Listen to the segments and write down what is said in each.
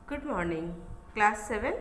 Good morning class 7।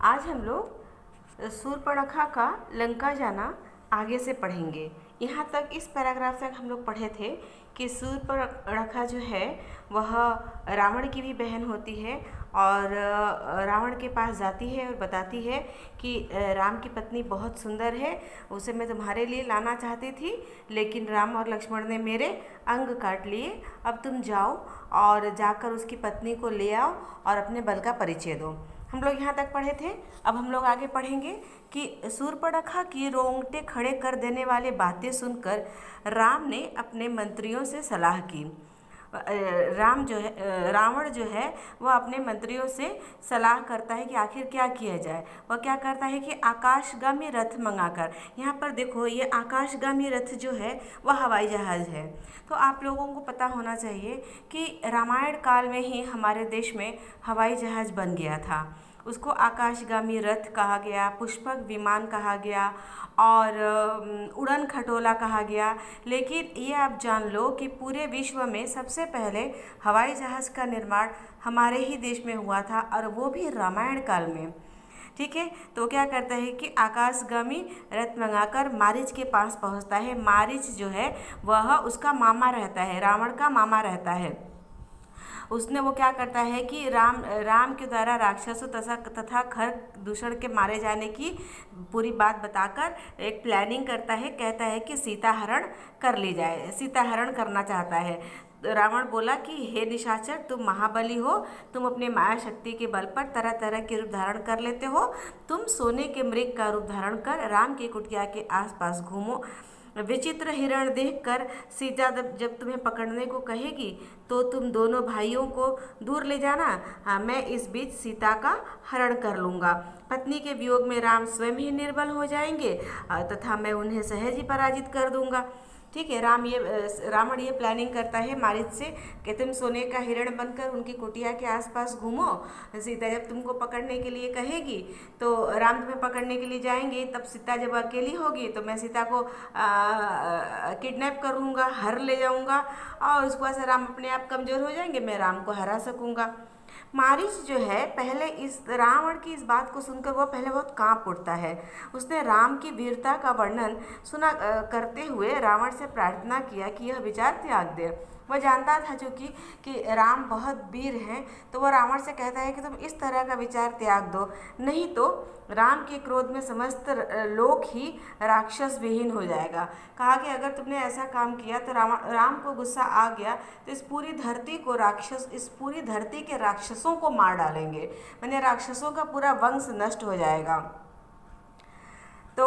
आज हम लोग शूर्पणखा का लंका जाना आगे से पढ़ेंगे। यहाँ तक इस पैराग्राफ तक हम लोग पढ़े थे कि शूर्पणखा जो है वह रावण की भी बहन होती है और रावण के पास जाती है और बताती है कि राम की पत्नी बहुत सुंदर है, उसे मैं तुम्हारे लिए लाना चाहती थी, लेकिन राम और लक्ष्मण ने मेरे अंग काट लिए। अब तुम जाओ और जाकर उसकी पत्नी को ले आओ और अपने बल का परिचय दो। हम लोग यहाँ तक पढ़े थे। अब हम लोग आगे पढ़ेंगे कि शूर्पणखा की रोंगटे खड़े कर देने वाली बातें सुनकर राम ने अपने मंत्रियों से सलाह की। रावण जो है वह अपने मंत्रियों से सलाह करता है कि आखिर क्या किया जाए। वह क्या करता है कि आकाशगामी रथ मंगाकर, यहाँ पर देखो ये आकाशगामी रथ जो है वह हवाई जहाज़ है। तो आप लोगों को पता होना चाहिए कि रामायण काल में ही हमारे देश में हवाई जहाज़ बन गया था। उसको आकाशगामी रथ कहा गया, पुष्पक विमान कहा गया और उड़न खटोला कहा गया। लेकिन ये आप जान लो कि पूरे विश्व में सबसे पहले हवाई जहाज़ का निर्माण हमारे ही देश में हुआ था और वो भी रामायण काल में। ठीक है, तो क्या करता है कि आकाशगामी रथ मंगाकर मारीच के पास पहुंचता है। मारीच जो है वह उसका मामा रहता है, रावण का मामा रहता है। उसने वो क्या करता है कि राम के द्वारा राक्षसों तथा खर दूषण के मारे जाने की पूरी बात बताकर एक प्लानिंग करता है। कहता है कि सीता हरण कर ली जाए, सीता हरण करना चाहता है। रावण बोला कि हे निशाचर, तुम महाबली हो, तुम अपने माया शक्ति के बल पर तरह तरह के रूप धारण कर लेते हो। तुम सोने के मृग का रूप धारण कर राम की कुटिया के आसपास घूमो। विचित्र हिरण देखकर सीता जब तुम्हें पकड़ने को कहेगी तो तुम दोनों भाइयों को दूर ले जाना। हाँ, मैं इस बीच सीता का हरण कर लूँगा। पत्नी के वियोग में राम स्वयं ही निर्बल हो जाएंगे तथा मैं उन्हें सहज ही पराजित कर दूँगा। ठीक है, रावण ये प्लानिंग करता है मारीच से कि तुम सोने का हिरण बनकर उनकी कुटिया के आसपास घूमो। सीता जब तुमको पकड़ने के लिए कहेगी तो राम तुम्हें पकड़ने के लिए जाएंगे, तब सीता जब अकेली होगी तो मैं सीता को किडनैप कर लूँगा, हर ले जाऊँगा और उसके बाद से राम अपने आप कमज़ोर हो जाएंगे, मैं राम को हरा सकूँगा। मारीच जो है पहले इस रावण की इस बात को सुनकर वह पहले बहुत कांप उठता है। उसने राम की वीरता का वर्णन करते हुए रावण से प्रार्थना किया कि यह विचार त्याग दे। वह जानता था चूँकि कि राम बहुत वीर हैं, तो वह रावण से कहता है कि तुम इस तरह का विचार त्याग दो, नहीं तो राम के क्रोध में समस्त लोक ही राक्षस विहीन हो जाएगा। कहा कि अगर तुमने ऐसा काम किया तो राम को गुस्सा आ गया तो इस पूरी धरती के राक्षसों को मार डालेंगे, माने राक्षसों का पूरा वंश नष्ट हो जाएगा। तो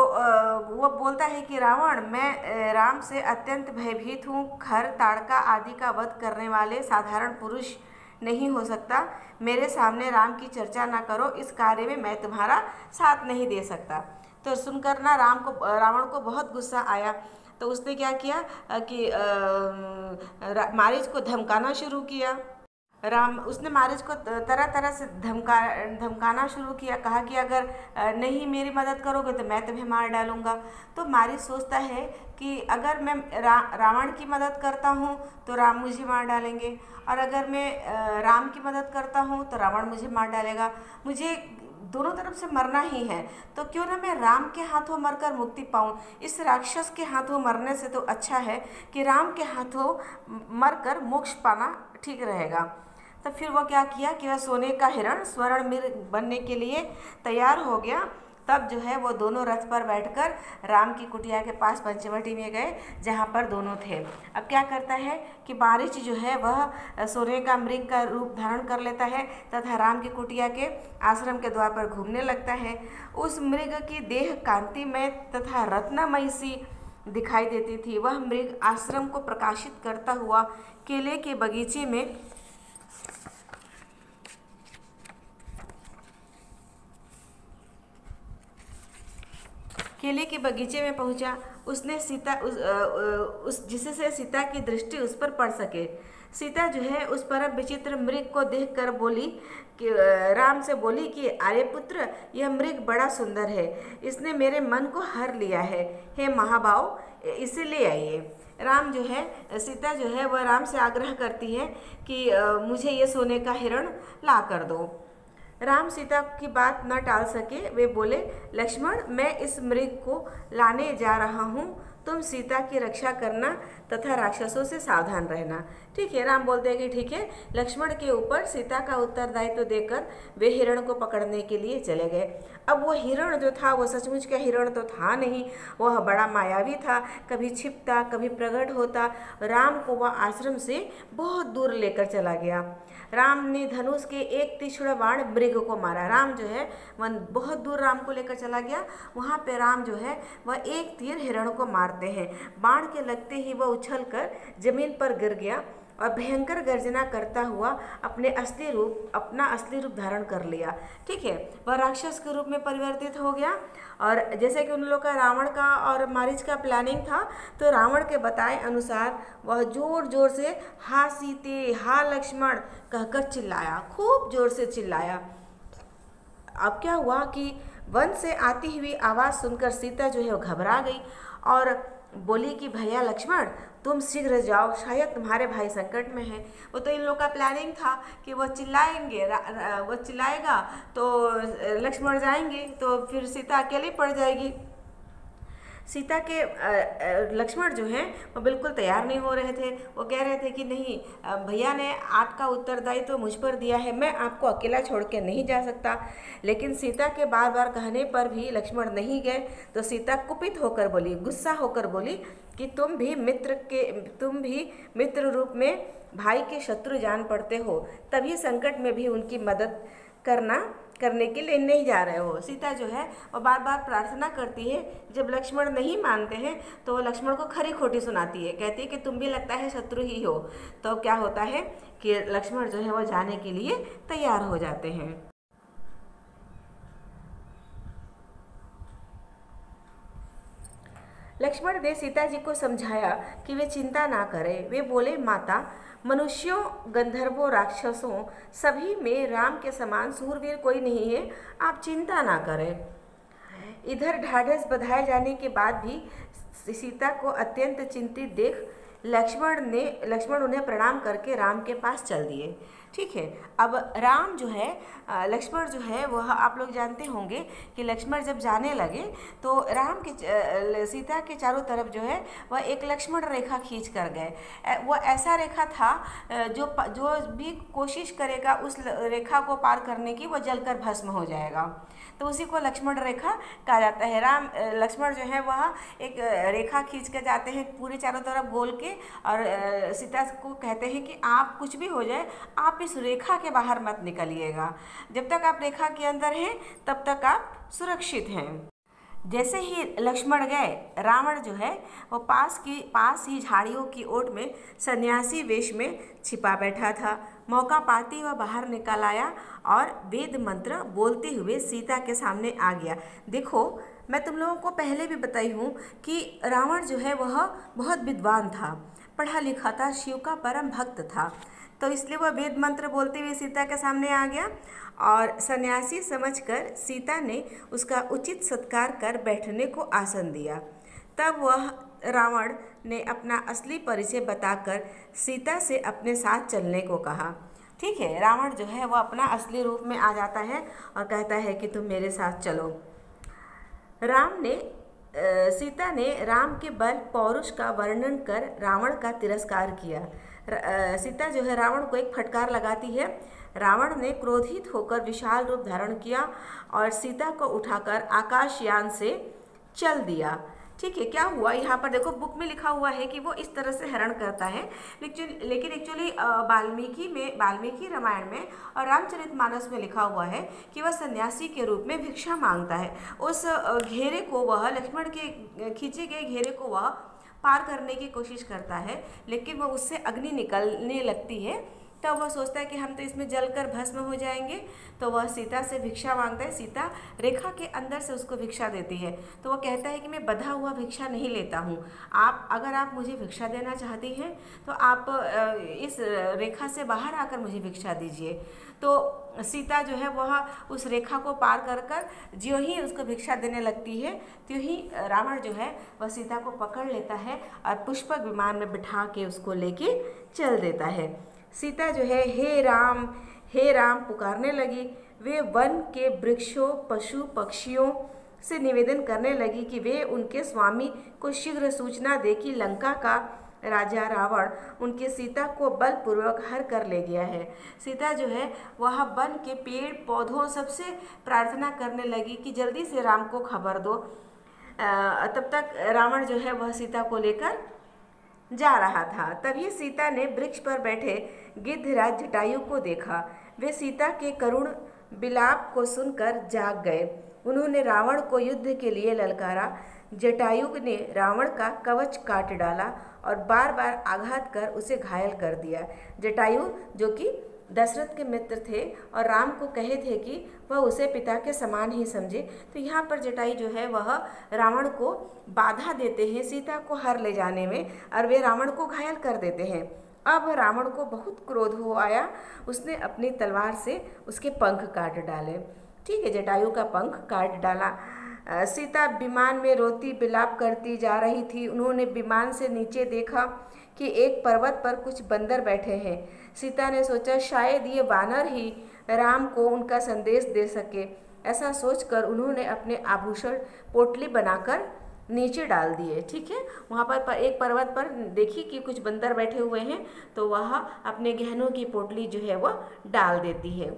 वो बोलता है कि रावण, मैं राम से अत्यंत भयभीत हूँ। खर ताड़का आदि का वध करने वाले साधारण पुरुष नहीं हो सकता। मेरे सामने राम की चर्चा ना करो, इस कार्य में मैं तुम्हारा साथ नहीं दे सकता। तो सुनकर ना रावण को बहुत गुस्सा आया। तो उसने क्या किया कि मारीच को धमकाना शुरू किया। उसने मारीच को तरह तरह से धमकाना शुरू किया। कहा कि अगर नहीं मेरी मदद करोगे तो मैं तुम्हें मार डालूंगा। तो मारीच सोचता है कि अगर मैं रावण की मदद करता हूँ तो राम मुझे मार डालेंगे, और अगर मैं राम की मदद करता हूँ तो रावण मुझे मार डालेगा। मुझे दोनों तरफ से मरना ही है, तो क्यों ना मैं राम के हाथों मरकर मुक्ति पाऊँ। इस राक्षस के हाथों मरने से तो अच्छा है कि राम के हाथों मरकर मोक्ष पाना ठीक रहेगा। तो फिर वो क्या किया कि वह सोने का हिरण स्वर्ण मृग बनने के लिए तैयार हो गया। तब जो है वो दोनों रथ पर बैठकर राम की कुटिया के पास पंचवटी में गए जहाँ पर दोनों थे। अब क्या करता है कि मारीच जो है वह सोने का मृग का रूप धारण कर लेता है तथा राम की कुटिया के आश्रम के द्वार पर घूमने लगता है। उस मृग की देह कांतिमय तथा रत्नमयी सी दिखाई देती थी। वह मृग आश्रम को प्रकाशित करता हुआ केले के बगीचे में पहुंचा। उसने जिससे सीता की दृष्टि उस पर पड़ सके। सीता जो है उस परम विचित्र मृग को देखकर राम से बोली कि आर्य पुत्र, यह मृग बड़ा सुंदर है, इसने मेरे मन को हर लिया है। हे महाभाव, इसे ले आइए। राम जो है सीता जो है वह राम से आग्रह करती है कि मुझे ये सोने का हिरण ला कर दो। राम सीता की बात न टाल सके, वे बोले, लक्ष्मण मैं इस मृग को लाने जा रहा हूँ, तुम सीता की रक्षा करना तथा राक्षसों से सावधान रहना। ठीक है, राम बोलते हैं कि ठीक है। लक्ष्मण के ऊपर सीता का उत्तरदायित्व देकर वे हिरण को पकड़ने के लिए चले गए। अब वो हिरण जो था वो सचमुच का हिरण तो था नहीं, वह बड़ा मायावी था, कभी छिपता कभी प्रकट होता। राम को वह आश्रम से बहुत दूर लेकर चला गया। राम ने धनुष के एक तीक्ष्ण बाण मृग को मारा। राम जो है वह बहुत दूर राम को लेकर चला गया। वहाँ पे राम जो है वह एक तीर हिरण को मारते हैं। बाण के लगते ही वह उछलकर जमीन पर गिर गया और भयंकर गर्जना करता हुआ अपना असली रूप धारण कर लिया। ठीक है, वह राक्षस के रूप में परिवर्तित हो गया। और जैसे कि उन लोगों का रावण का और मारीच का प्लानिंग था, तो रावण के बताए अनुसार वह जोर जोर से हा सीते हा लक्ष्मण कहकर चिल्लाया, खूब जोर से चिल्लाया। अब क्या हुआ कि वन से आती हुई आवाज़ सुनकर सीता जो है वो घबरा गई और बोली कि भैया लक्ष्मण तुम शीघ्र जाओ, शायद तुम्हारे भाई संकट में है। वो तो इन लोग का प्लानिंग था कि वो चिल्लाएंगे, वो चिल्लाएगा तो लक्ष्मण जाएंगे तो फिर सीता अकेली पड़ जाएगी। सीता के लक्ष्मण जो हैं वो बिल्कुल तैयार नहीं हो रहे थे। वो कह रहे थे कि नहीं, भैया ने आपका उत्तरदायित्व तो मुझ पर दिया है, मैं आपको अकेला छोड़ के नहीं जा सकता। लेकिन सीता के बार बार कहने पर भी लक्ष्मण नहीं गए। तो सीता कुपित होकर बोली, गुस्सा होकर बोली कि तुम भी मित्र रूप में भाई के शत्रु जान पड़ते हो, तभी संकट में भी उनकी मदद करने के लिए नहीं जा रहे हो। सीता जो है वो बार बार प्रार्थना करती है। जब लक्ष्मण नहीं मानते हैं तो वो लक्ष्मण को खरी खोटी सुनाती है, कहती है कि तुम भी लगता है शत्रु ही हो। तो क्या होता है कि लक्ष्मण जो है वो जाने के लिए तैयार हो जाते हैं। लक्ष्मण ने सीता जी को समझाया कि वे चिंता ना करें। वे बोले, माता, मनुष्यों, गंधर्वों, राक्षसों सभी में राम के समान सूरवीर कोई नहीं है, आप चिंता ना करें। इधर ढाढ़स बंधाए जाने के बाद भी सीता को अत्यंत चिंतित देख लक्ष्मण उन्हें प्रणाम करके राम के पास चल दिए। ठीक है, अब राम जो है लक्ष्मण जो है वह आप लोग जानते होंगे कि लक्ष्मण जब जाने लगे तो राम के सीता के चारों तरफ जो है वह एक लक्ष्मण रेखा खींच कर गए। वह ऐसा रेखा था जो भी कोशिश करेगा उस रेखा को पार करने की वह जलकर भस्म हो जाएगा, तो उसी को लक्ष्मण रेखा कहा जाता है। लक्ष्मण जो है वह एक रेखा खींच कर जाते हैं पूरे चारों तरफ गोल के, और सीता को कहते हैं कि आप कुछ भी हो जाए आप इस रेखा के बाहर मत निकलिएगा, जब तक आप रेखा के अंदर हैं तब तक आप सुरक्षित हैं। जैसे ही लक्ष्मण गए, रावण जो है वो पास ही झाड़ियों की ओट में सन्यासी वेश में छिपा बैठा था। मौका पाते वह बाहर निकल आया और वेद मंत्र बोलते हुए सीता के सामने आ गया। देखो, मैं तुम लोगों को पहले भी बताई हूँ कि रावण जो है वह बहुत विद्वान था, पढ़ा लिखा था, शिव का परम भक्त था, तो इसलिए वह वेद मंत्र बोलते हुए सीता के सामने आ गया और सन्यासी समझकर सीता ने उसका उचित सत्कार कर बैठने को आसन दिया। तब वह रावण ने अपना असली परिचय बताकर सीता से अपने साथ चलने को कहा। ठीक है, रावण जो है वह अपना असली रूप में आ जाता है और कहता है कि तुम मेरे साथ चलो। सीता ने राम के बल पौरुष का वर्णन कर रावण का तिरस्कार किया। सीता जो है रावण को एक फटकार लगाती है। रावण ने क्रोधित होकर विशाल रूप धारण किया और सीता को उठाकर आकाशयान से चल दिया। ठीक है, क्या हुआ यहाँ पर देखो, बुक में लिखा हुआ है कि वो इस तरह से हरण करता है, लेकिन एक्चुअली वाल्मीकि रामायण में और रामचरितमानस में लिखा हुआ है कि वह सन्यासी के रूप में भिक्षा मांगता है। उस घेरे को वह लक्ष्मण के खींचे गए घेरे को वह पार करने की कोशिश करता है, लेकिन वह उससे अग्नि निकलने लगती है तब वह सोचता है कि हम तो इसमें जलकर भस्म हो जाएंगे, तो वह सीता से भिक्षा मांगता है। सीता रेखा के अंदर से उसको भिक्षा देती है। तो वह कहता है कि मैं बंधा हुआ भिक्षा नहीं लेता हूँ, अगर आप मुझे भिक्षा देना चाहती हैं तो आप इस रेखा से बाहर आकर मुझे भिक्षा दीजिए। तो सीता जो है वह उस रेखा को पार कर कर ज्यों ही उसको भिक्षा देने लगती है, त्यों ही रावण जो है वह सीता को पकड़ लेता है और पुष्पक विमान में बिठा के उसको लेके चल देता है। सीता जो है हे राम पुकारने लगी। वे वन के वृक्षों, पशु पक्षियों से निवेदन करने लगी कि वे उनके स्वामी को शीघ्र सूचना दे कि लंका का राजा रावण उनकी सीता को बलपूर्वक हर कर ले गया है। सीता जो है वह वन के पेड़ पौधों सबसे प्रार्थना करने लगी कि जल्दी से राम को खबर दो। तब तक रावण जो है वह सीता को लेकर जा रहा था। तभी सीता ने वृक्ष पर बैठे गिद्धराज जटायु को देखा। वे सीता के करुण विलाप को सुनकर जाग गए। उन्होंने रावण को युद्ध के लिए ललकारा। जटायु ने रावण का कवच काट डाला और बार बार आघात कर उसे घायल कर दिया। जटायु जो कि दशरथ के मित्र थे और राम को कहे थे कि वह उसे पिता के समान ही समझे, तो यहाँ पर जटायु जो है वह रावण को बाधा देते हैं सीता को हर ले जाने में, और वे रावण को घायल कर देते हैं। अब रावण को बहुत क्रोध हो आया। उसने अपनी तलवार से उसके पंख काट डाले। ठीक है, जटायु का पंख काट डाला। सीता विमान में रोती विलाप करती जा रही थी। उन्होंने विमान से नीचे देखा कि एक पर्वत पर कुछ बंदर बैठे हैं। सीता ने सोचा शायद ये वानर ही राम को उनका संदेश दे सके। ऐसा सोचकर उन्होंने अपने आभूषण पोटली बनाकर नीचे डाल दिए। ठीक है, वहाँ पर एक पर्वत पर देखी कि कुछ बंदर बैठे हुए हैं, तो वह अपने गहनों की पोटली जो है वह डाल देती है।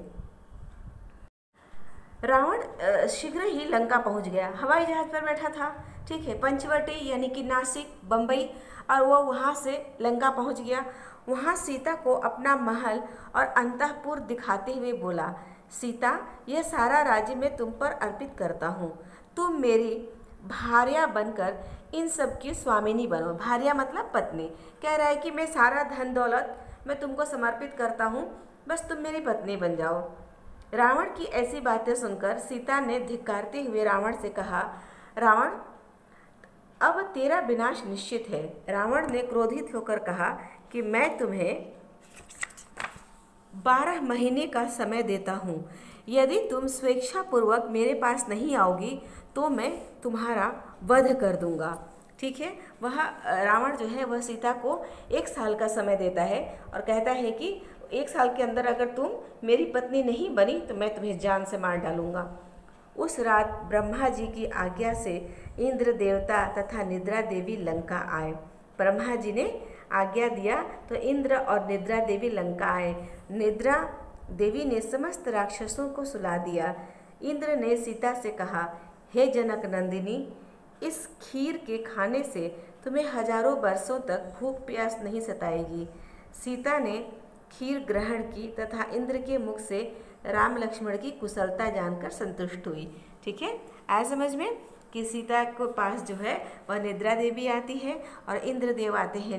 रावण शीघ्र ही लंका पहुंच गया। हवाई जहाज पर बैठा था। ठीक है, पंचवटी यानी कि नासिक, बम्बई, और वह वहाँ से लंका पहुंच गया। वहाँ सीता को अपना महल और अंतःपुर दिखाते हुए बोला, सीता, यह सारा राज्य मैं तुम पर अर्पित करता हूँ। तुम मेरी भार्या बनकर इन सब की स्वामिनी बनो। भार्या मतलब पत्नी। कह रहा है कि मैं सारा धन दौलत मैं तुमको समर्पित करता हूँ, बस तुम मेरी पत्नी बन जाओ। रावण की ऐसी बातें सुनकर सीता ने धिक्कारते हुए रावण से कहा, रावण, अब तेरा विनाश निश्चित है। रावण ने क्रोधित होकर कहा कि मैं तुम्हें 12 महीने का समय देता हूँ। यदि तुम स्वेच्छापूर्वक मेरे पास नहीं आओगी तो मैं तुम्हारा वध कर दूंगा। ठीक है, वह रावण जो है वह सीता को 1 साल का समय देता है और कहता है कि 1 साल के अंदर अगर तुम मेरी पत्नी नहीं बनी तो मैं तुम्हें जान से मार डालूंगा। उस रात ब्रह्मा जी की आज्ञा से इंद्र देवता तथा निद्रा देवी लंका आए। ब्रह्मा जी ने आज्ञा दिया तो इंद्र और निद्रा देवी लंका आए। निद्रा देवी ने समस्त राक्षसों को सुला दिया। इंद्र ने सीता से कहा, हे जनक नंदिनी, इस खीर के खाने से तुम्हें हजारों वर्षों तक भूख प्यास नहीं सताएगी। सीता ने खीर ग्रहण की तथा इंद्र के मुख से राम लक्ष्मण की कुशलता जानकर संतुष्ट हुई। ठीक है, आया समझ में कि सीता को पास जो है वह निद्रा देवी आती है और इंद्र देव आते हैं।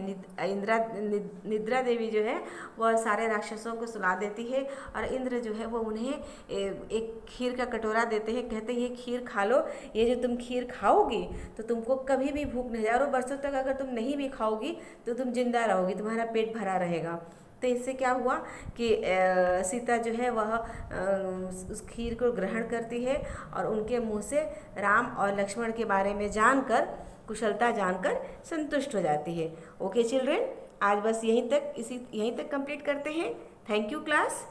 निद्रा देवी जो है वह सारे राक्षसों को सुला देती है और इंद्र जो है वो उन्हें एक खीर का कटोरा देते हैं। कहते हैं ये खीर खा लो, ये जो तुम खीर खाओगी तो तुमको कभी भी भूख नहीं, हजारों वर्षों तक अगर तुम नहीं भी खाओगी तो तुम जिंदा रहोगी, तुम्हारा पेट भरा रहेगा। तो इससे क्या हुआ कि सीता जो है वह उस खीर को ग्रहण करती है और उनके मुंह से राम और लक्ष्मण के बारे में जानकर, कुशलता जानकर संतुष्ट हो जाती है। ओके चिल्ड्रेन, आज बस यहीं तक कंप्लीट करते हैं। Thank you class.